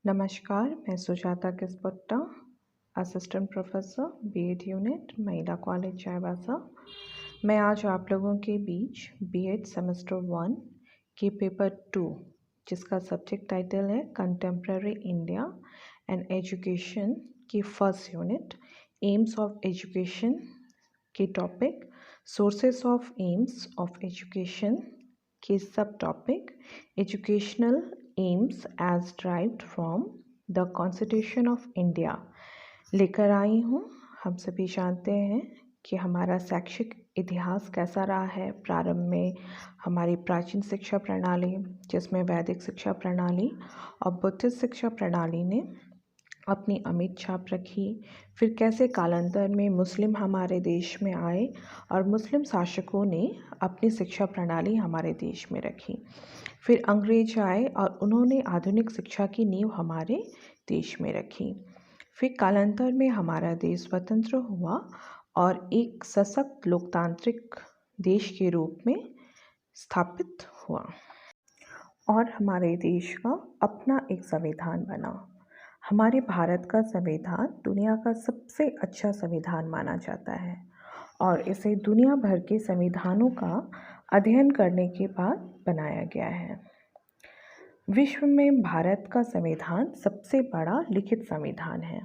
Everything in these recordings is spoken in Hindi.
नमस्कार, मैं Sujata Kispotta, assistant professor BEd unit, महिला कॉलेज चाईबासा। मैं आज आप लोगों के बीच बीएड सेमेस्टर 1 के पेपर 2 जिसका सब्जेक्ट टाइटल है कंटेम्प्रेरी इंडिया एंड एजुकेशन की first unit aims of education के topic sources of aims of education के subtopic educational aims as derived from the constitution of India लेकर आई हूँ। हम सभी जानते हैं कि हमारा शैक्षिक इतिहास कैसा रहा है। प्रारंभ में हमारी प्राचीन शिक्षा प्रणाली जिसमें वैदिक शिक्षा प्रणाली और बुद्धिस्ट शिक्षा प्रणाली ने अपनी अमिट छाप रखी। फिर कैसे कालांतर में मुस्लिम हमारे देश में आए और मुस्लिम शासकों ने अपनी शिक्षा प्रणाली हमारे देश में रखी। फिर अंग्रेज आए और उन्होंने आधुनिक शिक्षा की नींव हमारे देश में रखी। फिर कालांतर में हमारा देश स्वतंत्र हुआ और एक सशक्त लोकतांत्रिक देश के रूप में स्थापित हुआ और हमारे देश का अपना एक संविधान बना। हमारे भारत का संविधान दुनिया का सबसे अच्छा संविधान माना जाता है और इसे दुनिया भर के संविधानों का अध्ययन करने के बाद बनाया गया है। विश्व में भारत का संविधान सबसे बड़ा लिखित संविधान है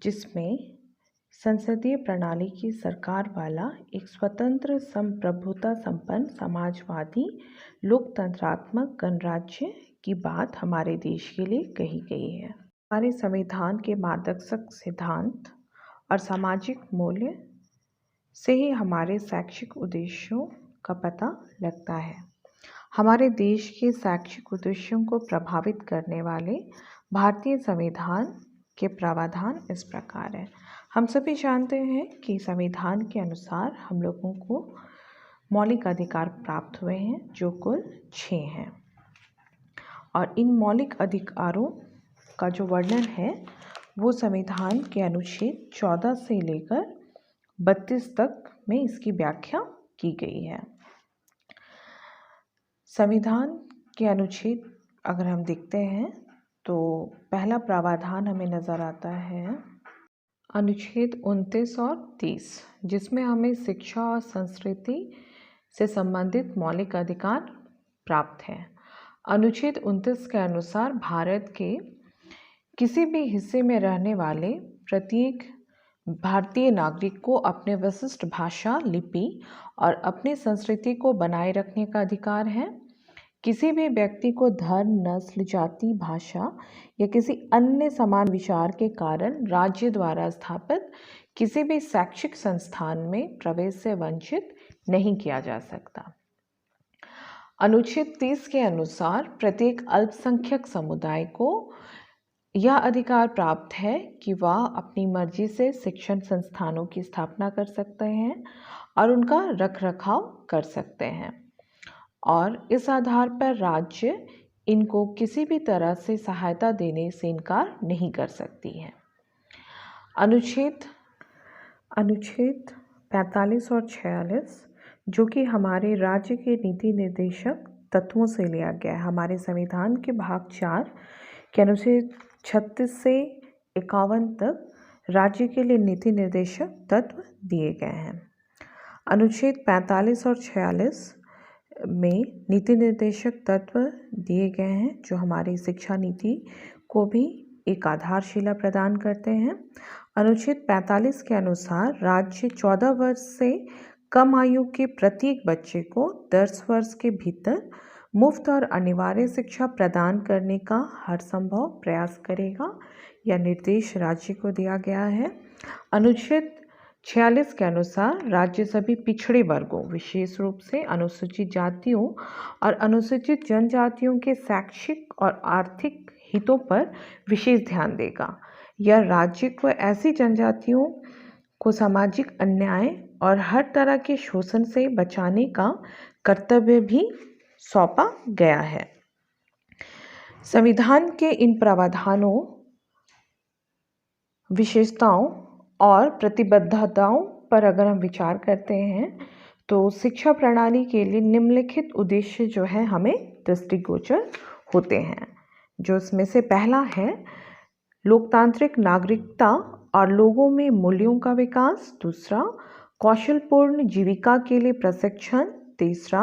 जिसमें संसदीय प्रणाली की सरकार वाला एक स्वतंत्र संप्रभुता संपन्न समाजवादी लोकतंत्रात्मक गणराज्य की बात हमारे देश के लिए कही गई है। हमारे संविधान के मार्गदर्शक सिद्धांत और सामाजिक मूल्य से ही हमारे शैक्षिक उद्देश्यों का पता लगता है। हमारे देश के शैक्षिक उद्देश्यों को प्रभावित करने वाले भारतीय संविधान के प्रावधान इस प्रकार है। हम सभी जानते हैं कि संविधान के अनुसार हम लोगों को मौलिक अधिकार प्राप्त हुए हैं जो कुल 6 हैं और इन मौलिक अधिकारों का जो वर्णन है वो संविधान के अनुच्छेद 14 से लेकर 32 तक में इसकी व्याख्या की गई है। संविधान के अनुच्छेद अगर हम देखते हैं तो पहला प्रावधान हमें नज़र आता है अनुच्छेद 29 और 30 जिसमें हमें शिक्षा और संस्कृति से संबंधित मौलिक अधिकार प्राप्त है। अनुच्छेद 29 के अनुसार भारत के किसी भी हिस्से में रहने वाले प्रत्येक भारतीय नागरिक को अपने विशिष्ट भाषा, लिपि और अपनी संस्कृति को बनाए रखने का अधिकार है। किसी भी व्यक्ति को धर्म, नस्ल, जाति, भाषा या किसी अन्य समान विचार के कारण राज्य द्वारा स्थापित किसी भी शैक्षिक संस्थान में प्रवेश से वंचित नहीं किया जा सकता। अनुच्छेद 30 के अनुसार प्रत्येक अल्पसंख्यक समुदाय को यह अधिकार प्राप्त है कि वह अपनी मर्जी से शिक्षण संस्थानों की स्थापना कर सकते हैं और उनका रखरखाव कर सकते हैं और इस आधार पर राज्य इनको किसी भी तरह से सहायता देने से इनकार नहीं कर सकती है। अनुच्छेद 45 और 46 जो कि हमारे राज्य के नीति निर्देशक तत्वों से लिया गया है। हमारे संविधान के भाग 4 के अनुच्छेद 36 से 51 तक राज्य के लिए नीति निर्देशक तत्व दिए गए हैं। अनुच्छेद 45 और 46 में नीति निर्देशक तत्व दिए गए हैं जो हमारी शिक्षा नीति को भी एक आधारशिला प्रदान करते हैं। अनुच्छेद 45 के अनुसार राज्य 14 वर्ष से कम आयु के प्रत्येक बच्चे को 10 वर्ष के भीतर मुफ्त और अनिवार्य शिक्षा प्रदान करने का हर संभव प्रयास करेगा। यह निर्देश राज्य को दिया गया है। अनुच्छेद 46 के अनुसार राज्य सभी पिछड़े वर्गों विशेष रूप से अनुसूचित जातियों और अनुसूचित जनजातियों के शैक्षिक और आर्थिक हितों पर विशेष ध्यान देगा। यह राज्य को ऐसी जनजातियों को सामाजिक अन्याय और हर तरह के शोषण से बचाने का कर्तव्य भी सौंपा गया है। संविधान के इन प्रावधानों, विशेषताओं और प्रतिबद्धताओं पर अगर हम विचार करते हैं तो शिक्षा प्रणाली के लिए निम्नलिखित उद्देश्य जो है हमें दृष्टिगोचर होते हैं। जो इसमें से पहला है लोकतांत्रिक नागरिकता और लोगों में मूल्यों का विकास, दूसरा कौशलपूर्ण जीविका के लिए प्रशिक्षण, तीसरा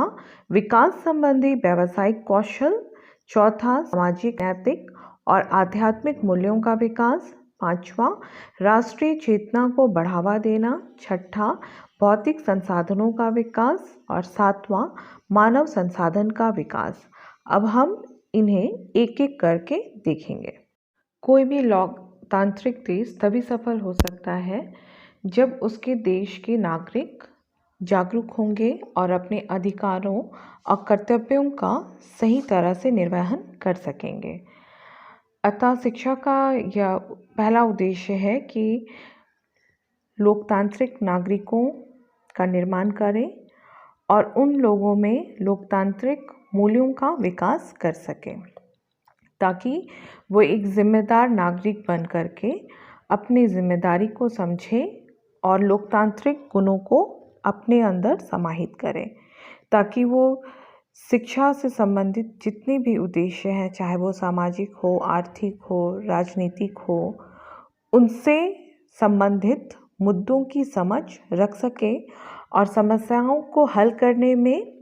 विकास संबंधी व्यावसायिक कौशल, चौथा सामाजिक नैतिक और आध्यात्मिक मूल्यों का विकास, पांचवा राष्ट्रीय चेतना को बढ़ावा देना, छठा भौतिक संसाधनों का विकास और सातवां मानव संसाधन का विकास। अब हम इन्हें एक एक करके देखेंगे। कोई भी लोकतांत्रिक देश तभी सफल हो सकता है जब उसके देश के नागरिक जागरूक होंगे और अपने अधिकारों और कर्तव्यों का सही तरह से निर्वहन कर सकेंगे। अतः शिक्षा का यह पहला उद्देश्य है कि लोकतांत्रिक नागरिकों का निर्माण करें और उन लोगों में लोकतांत्रिक मूल्यों का विकास कर सकें, ताकि वो एक जिम्मेदार नागरिक बन करके अपनी जिम्मेदारी को समझे और लोकतांत्रिक गुणों को अपने अंदर समाहित करें, ताकि वो शिक्षा से संबंधित जितने भी उद्देश्य हैं, चाहे वो सामाजिक हो, आर्थिक हो, राजनीतिक हो, उनसे संबंधित मुद्दों की समझ रख सके और समस्याओं को हल करने में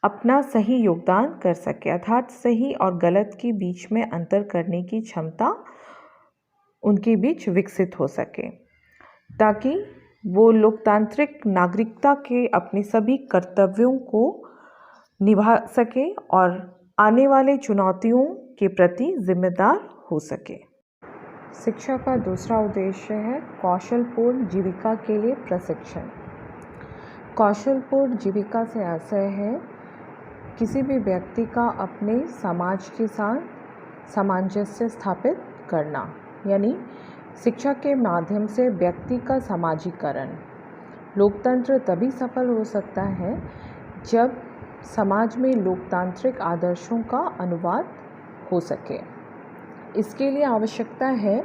अपना सही योगदान कर सके, अर्थात सही और गलत के बीच में अंतर करने की क्षमता उनके बीच विकसित हो सके, ताकि वो लोकतांत्रिक नागरिकता के अपने सभी कर्तव्यों को निभा सके और आने वाले चुनौतियों के प्रति जिम्मेदार हो सके। शिक्षा का दूसरा उद्देश्य है कौशलपूर्ण जीविका के लिए प्रशिक्षण। कौशलपूर्ण जीविका से आशय है किसी भी व्यक्ति का अपने समाज के साथ सामंजस्य स्थापित करना, यानी शिक्षा के माध्यम से व्यक्ति का समाजीकरण। लोकतंत्र तभी सफल हो सकता है जब समाज में लोकतांत्रिक आदर्शों का अनुवाद हो सके। इसके लिए आवश्यकता है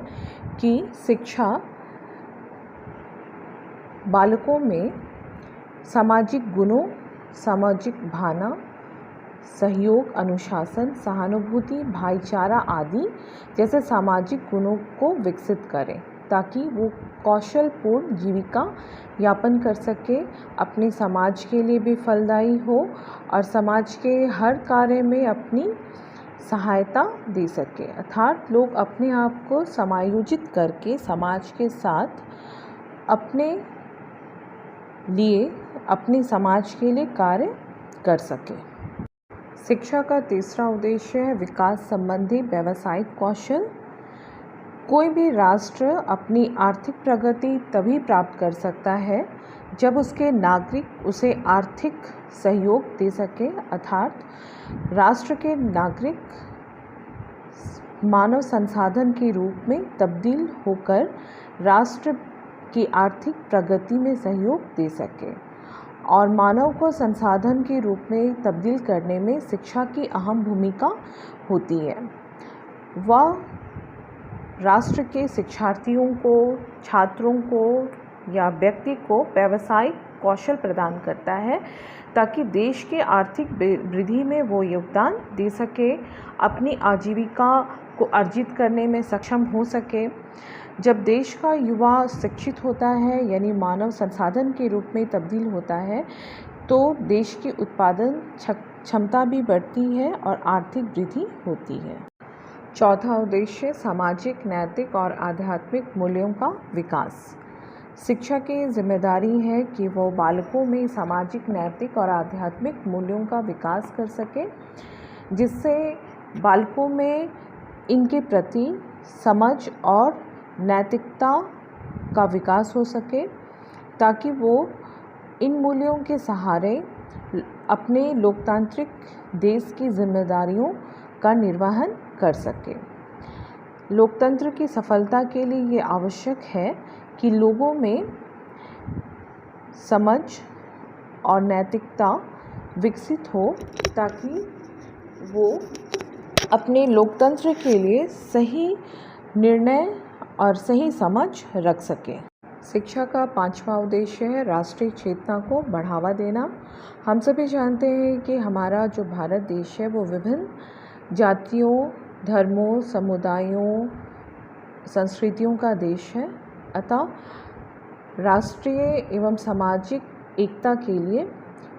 कि शिक्षा बालकों में सामाजिक गुणों, सामाजिक भावना, सहयोग, अनुशासन, सहानुभूति, भाईचारा आदि जैसे सामाजिक गुणों को विकसित करें, ताकि वो कौशलपूर्ण जीविका यापन कर सके, अपने समाज के लिए भी फलदायी हो और समाज के हर कार्य में अपनी सहायता दे सके। अर्थात लोग अपने आप को समायोजित करके समाज के साथ अपने लिए, अपने समाज के लिए कार्य कर सके। शिक्षा का तीसरा उद्देश्य है विकास संबंधी व्यावसायिक कौशल। कोई भी राष्ट्र अपनी आर्थिक प्रगति तभी प्राप्त कर सकता है जब उसके नागरिक उसे आर्थिक सहयोग दे सके, अर्थात राष्ट्र के नागरिक मानव संसाधन के रूप में तब्दील होकर राष्ट्र की आर्थिक प्रगति में सहयोग दे सके। और मानव को संसाधन के रूप में तब्दील करने में शिक्षा की अहम भूमिका होती है। वह राष्ट्र के शिक्षार्थियों को, छात्रों को या व्यक्ति को व्यावसायिक कौशल प्रदान करता है, ताकि देश के आर्थिक वृद्धि में वो योगदान दे सके, अपनी आजीविका को अर्जित करने में सक्षम हो सके। जब देश का युवा शिक्षित होता है, यानी मानव संसाधन के रूप में तब्दील होता है, तो देश की उत्पादन क्षमता भी बढ़ती है और आर्थिक वृद्धि होती है। चौथा उद्देश्य सामाजिक, नैतिक और आध्यात्मिक मूल्यों का विकास। शिक्षा की जिम्मेदारी है कि वो बालकों में सामाजिक, नैतिक और आध्यात्मिक मूल्यों का विकास कर सके, जिससे बालकों में इनके प्रति समझ और नैतिकता का विकास हो सके, ताकि वो इन मूल्यों के सहारे अपने लोकतांत्रिक देश की जिम्मेदारियों का निर्वहन कर सके। लोकतंत्र की सफलता के लिए ये आवश्यक है कि लोगों में समझ और नैतिकता विकसित हो, ताकि वो अपने लोकतंत्र के लिए सही निर्णय और सही समझ रख सके। शिक्षा का पांचवा उद्देश्य है राष्ट्रीय चेतना को बढ़ावा देना। हम सभी जानते हैं कि हमारा जो भारत देश है वो विभिन्न जातियों, धर्मों, समुदायों, संस्कृतियों का देश है, अतः राष्ट्रीय एवं सामाजिक एकता के लिए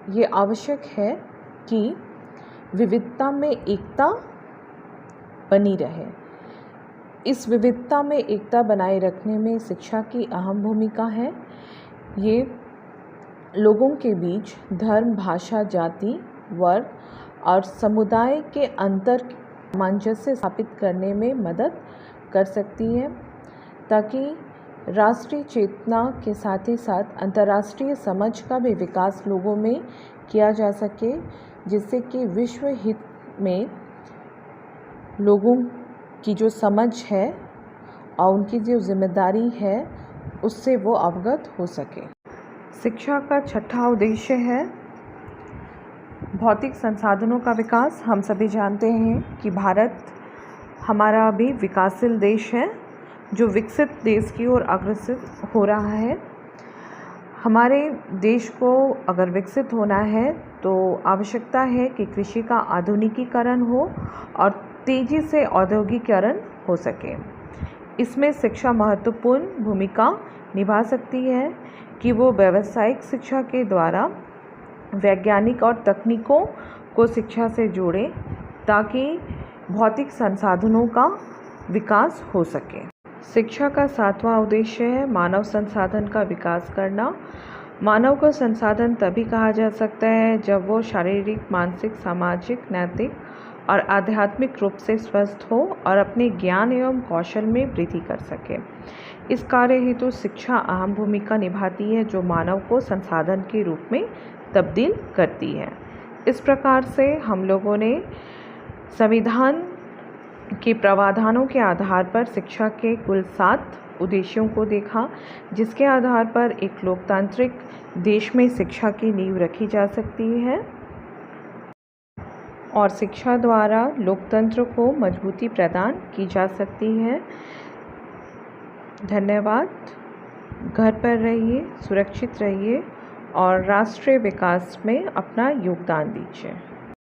ये आवश्यक है कि विविधता में एकता बनी रहे। इस विविधता में एकता बनाए रखने में शिक्षा की अहम भूमिका है। ये लोगों के बीच धर्म, भाषा, जाति, वर्ग और समुदाय के अंतर सामंजस्य स्थापित करने में मदद कर सकती है, ताकि राष्ट्रीय चेतना के साथ ही साथ अंतर्राष्ट्रीय समझ का भी विकास लोगों में किया जा सके, जिससे कि विश्व हित में लोगों की जो समझ है और उनकी जो जिम्मेदारी है उससे वो अवगत हो सके। शिक्षा का छठा उद्देश्य है भौतिक संसाधनों का विकास। हम सभी जानते हैं कि भारत हमारा अभी विकासशील देश है, जो विकसित देश की ओर अग्रसर हो रहा है। हमारे देश को अगर विकसित होना है तो आवश्यकता है कि कृषि का आधुनिकीकरण हो और तेज़ी से औद्योगिकीकरण हो सके। इसमें शिक्षा महत्वपूर्ण भूमिका निभा सकती है कि वो व्यावसायिक शिक्षा के द्वारा वैज्ञानिक और तकनीकों को शिक्षा से जोड़ें, ताकि भौतिक संसाधनों का विकास हो सके। शिक्षा का सातवां उद्देश्य है मानव संसाधन का विकास करना। मानव को संसाधन तभी कहा जा सकता है जब वो शारीरिक, मानसिक, सामाजिक, नैतिक और आध्यात्मिक रूप से स्वस्थ हो और अपने ज्ञान एवं कौशल में वृद्धि कर सके। इस कार्य हेतु शिक्षा अहम भूमिका निभाती है, जो मानव को संसाधन के रूप में तब्दील करती है। इस प्रकार से हम लोगों ने संविधान के प्रावधानों के आधार पर शिक्षा के कुल 7 उद्देश्यों को देखा, जिसके आधार पर एक लोकतांत्रिक देश में शिक्षा की नींव रखी जा सकती है और शिक्षा द्वारा लोकतंत्र को मजबूती प्रदान की जा सकती है। धन्यवाद। घर पर रहिए, सुरक्षित रहिए और राष्ट्रीय विकास में अपना योगदान दीजिए।